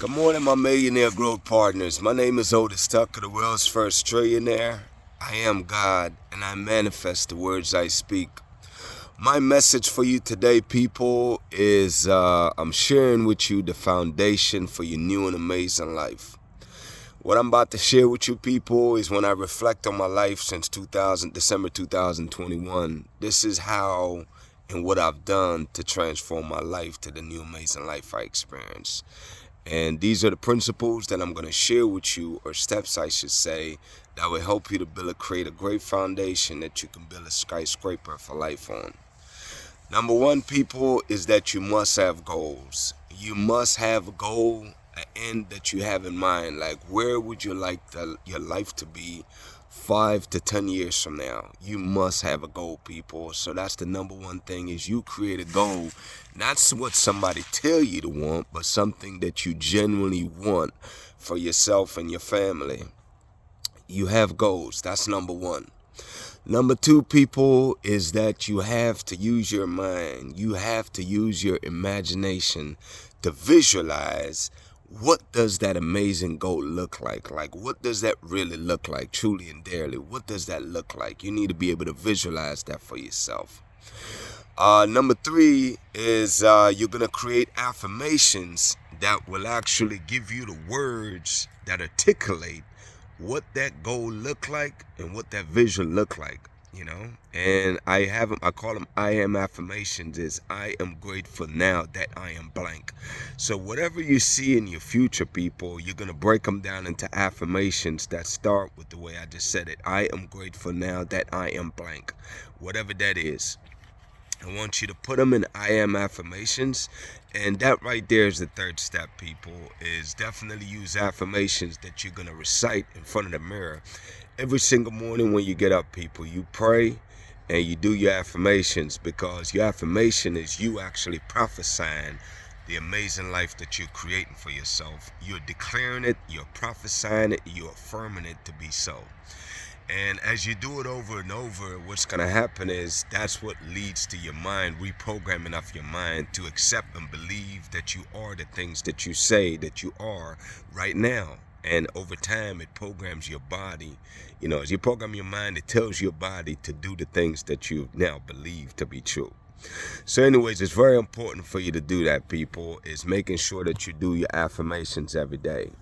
Good morning, my millionaire growth partners. My name is Otis Tucker, the world's first trillionaire. I am God, and I manifest the words I speak. My message for you today, people, is I'm sharing with you the foundation for your new and amazing life. What I'm about to share with you, people, is when I reflect on my life since December 2021. This is how and what I've done to transform my life to the new amazing life I experience. And these are the principles that I'm going to share with you, or steps I should say, that will help you to create a great foundation that you can build a skyscraper for life on. Number one, people, is that you must have goals. You must have a goal, an end that you have in mind. Like, where would you like your life to be 5 to 10 years from now? You must have a goal, people. So that's the number one thing, is you create a goal. Not what somebody tell you to want, but something that you genuinely want for yourself and your family. You have goals. That's number one. Number two, people, is that you have to use your mind. You have to use your imagination to visualize what does that amazing goal look like? Like, what does that really look like, truly and dearly? What does that look like? You need to be able to visualize that for yourself. Number three is you're going to create affirmations that will actually give you the words that articulate what that goal look like and what that vision look like, and I call them I am affirmations. Is I am grateful now that I am blank. So whatever you see in your future, people, you're going to break them down into affirmations that start with the way I just said it. I am grateful now that I am blank. Whatever that is, I want you to put them in I am affirmations. And that right there is the third step, people, is definitely use affirmations that you're going to recite in front of the mirror. Every single morning when you get up, people, you pray and you do your affirmations, because your affirmation is you actually prophesying the amazing life that you're creating for yourself. You're declaring it, you're prophesying it, you're affirming it to be so. And as you do it over and over, what's going to happen is that's what leads to your mind, reprogramming of your mind to accept and believe that you are the things that you say that you are right now. And over time, it programs your body. As you program your mind, it tells your body to do the things that you now believe to be true. So anyways, it's very important for you to do that, people, is making sure that you do your affirmations every day.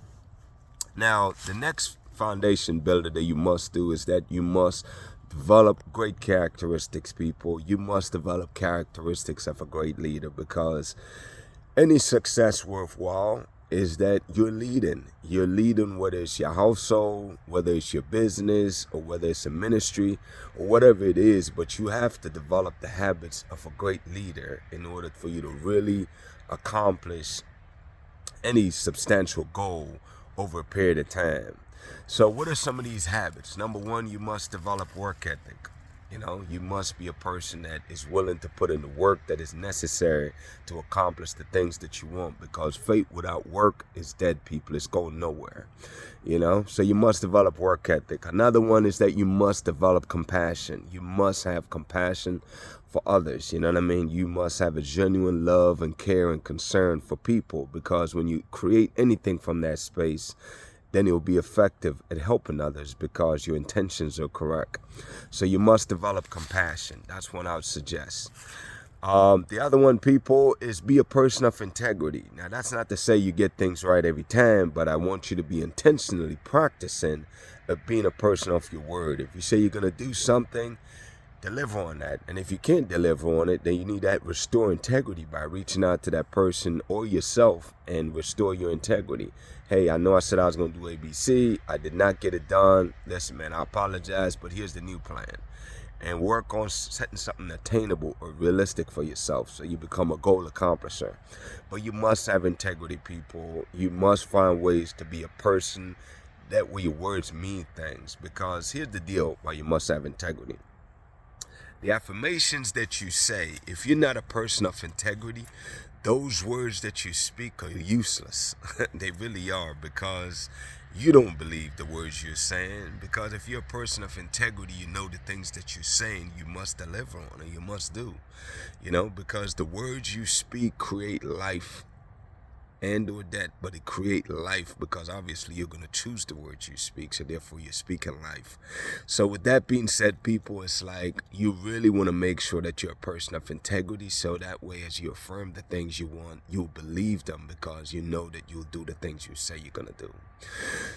Now, the next foundation builder that you must do is that you must develop great characteristics, people. You must develop characteristics of a great leader, because any success worthwhile is that you're leading. You're leading, whether it's your household, whether it's your business, or whether it's a ministry, or whatever it is. But you have to develop the habits of a great leader in order for you to really accomplish any substantial goal over a period of time. So what are some of these habits? Number one, you must develop work ethic. You must be a person that is willing to put in the work that is necessary to accomplish the things that you want, because faith without work is dead, people. It's going nowhere. So you must develop work ethic. Another one is that you must develop compassion. You must have compassion for others. You know what I mean? You must have a genuine love and care and concern for people, because when you create anything from that space, then it will be effective at helping others, because your intentions are correct. So you must develop compassion. That's one I would suggest. The other one, people, is be a person of integrity. Now, that's not to say you get things right every time, but I want you to be intentionally practicing of being a person of your word. If you say you're going to do something, deliver on that. And if you can't deliver on it, then you need to restore integrity by reaching out to that person or yourself and restore your integrity. Hey, I know I said I was going to do ABC. I did not get it done. Listen, man, I apologize, but here's the new plan. And work on setting something attainable or realistic for yourself, so you become a goal accomplisher. But you must have integrity, people. You must find ways to be a person that where your words mean things. Because here's the deal why you must have integrity. The affirmations that you say, if you're not a person of integrity, those words that you speak are useless. They really are, because you don't believe the words you're saying. Because if you're a person of integrity, you know the things that you're saying you must deliver on, and you must do. Because the words you speak create life. and or that, but it create life, because obviously you're going to choose the words you speak, so therefore you're speaking life. So with that being said, people, it's like you really want to make sure that you're a person of integrity, so that way as you affirm the things you want, you'll believe them, because you know that you'll do the things you say you're going to do.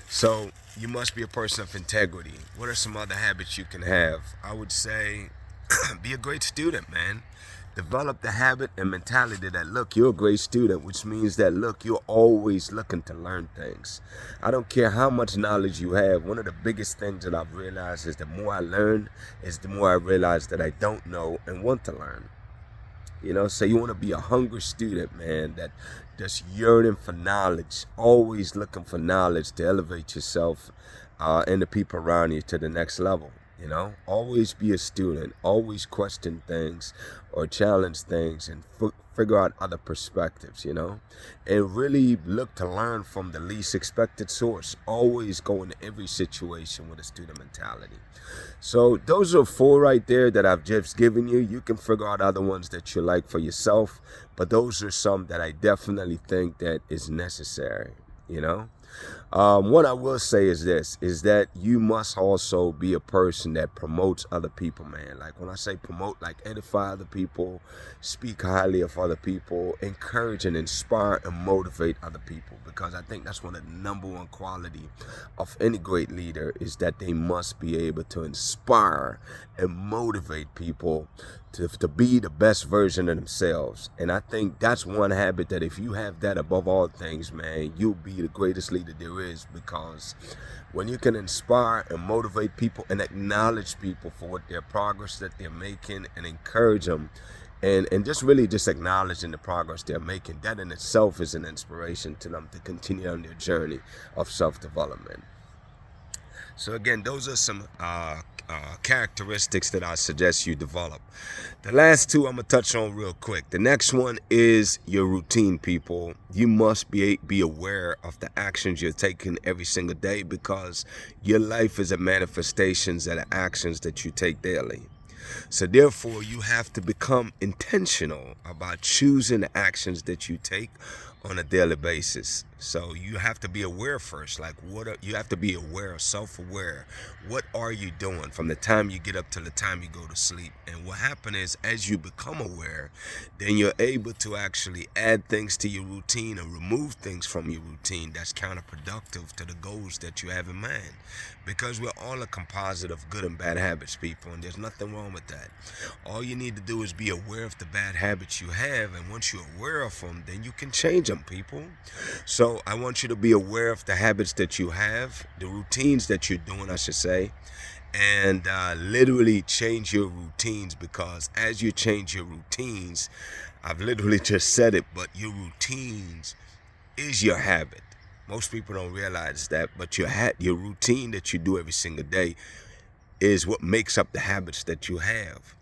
So you must be a person of integrity. What are some other habits you can have? I would say be a great student, man. Develop the habit and mentality that, look, you're a great student, which means that, look, you're always looking to learn things. I don't care how much knowledge you have. One of the biggest things that I've realized is the more I learn, is the more I realize that I don't know and want to learn. So you want to be a hungry student, man, that just yearning for knowledge, always looking for knowledge to elevate yourself and the people around you to the next level. Always be a student, always question things or challenge things and figure out other perspectives, and really look to learn from the least expected source. Always go into every situation with a student mentality. So those are 4 right there that I've just given you. You can figure out other ones that you like for yourself, but those are some that I definitely think that is necessary, What I will say is this, is that you must also be a person that promotes other people, man. Like when I say promote, like edify other people, speak highly of other people, encourage and inspire and motivate other people. Because I think that's one of the number one quality of any great leader, is that they must be able to inspire and motivate people to be the best version of themselves. And I think that's one habit that if you have that above all things, man, you'll be the greatest leader there is. Because when you can inspire and motivate people and acknowledge people for what their progress that they're making and encourage them and just really just acknowledging the progress they're making, that in itself is an inspiration to them to continue on their journey of self-development. So again, those are some characteristics that I suggest you develop. The last 2 I'm going to touch on real quick. The next one is your routine, people. You must be aware of the actions you're taking every single day, because your life is a manifestation of the actions that you take daily. So therefore, you have to become intentional about choosing the actions that you take on a daily basis. So you have to be aware first, like you have to be aware, self-aware. What are you doing from the time you get up till the time you go to sleep? And what happens is, as you become aware, then you're able to actually add things to your routine and remove things from your routine that's counterproductive to the goals that you have in mind. Because we're all a composite of good and bad habits, people, and there's nothing wrong with that. All you need to do is be aware of the bad habits you have, and once you're aware of them, then you can change them, people. So I want you to be aware of the habits that you have, the routines that you're doing, I should say, and literally change your routines, because as you change your routines, I've literally just said it, but your routines is your habit. Most people don't realize that, but your routine that you do every single day is what makes up the habits that you have.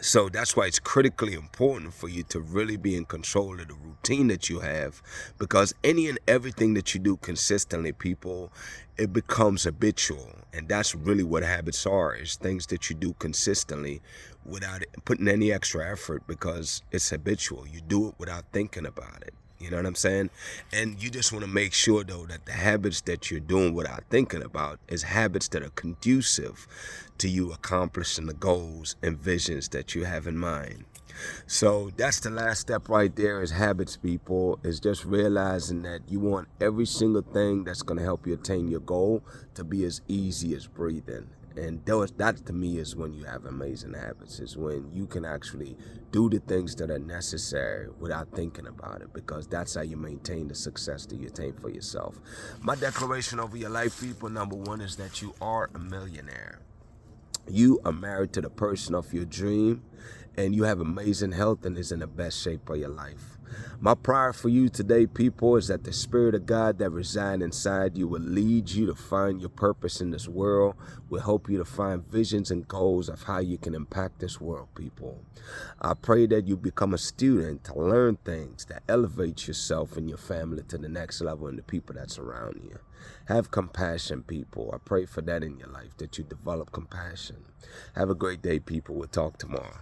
So that's why it's critically important for you to really be in control of the routine that you have, because any and everything that you do consistently, people, it becomes habitual. And that's really what habits are, is things that you do consistently without putting any extra effort, because it's habitual. You do it without thinking about it. You know what I'm saying? And you just want to make sure, though, that the habits that you're doing without thinking about is habits that are conducive to you accomplishing the goals and visions that you have in mind. So that's the last step right there, is habits, people, is just realizing that you want every single thing that's going to help you attain your goal to be as easy as breathing. And that to me is when you have amazing habits, is when you can actually do the things that are necessary without thinking about it, because that's how you maintain the success that you attain for yourself. My declaration over your life, people, number 1 is that you are a millionaire. You are married to the person of your dream, and you have amazing health and is in the best shape of your life. My prayer for you today, people, is that the Spirit of God that resides inside you will lead you to find your purpose in this world, will help you to find visions and goals of how you can impact this world, people. I pray that you become a student to learn things that elevate yourself and your family to the next level and the people that surround you. Have compassion, people. I pray for that in your life, that you develop compassion. Have a great day, people. We'll talk tomorrow.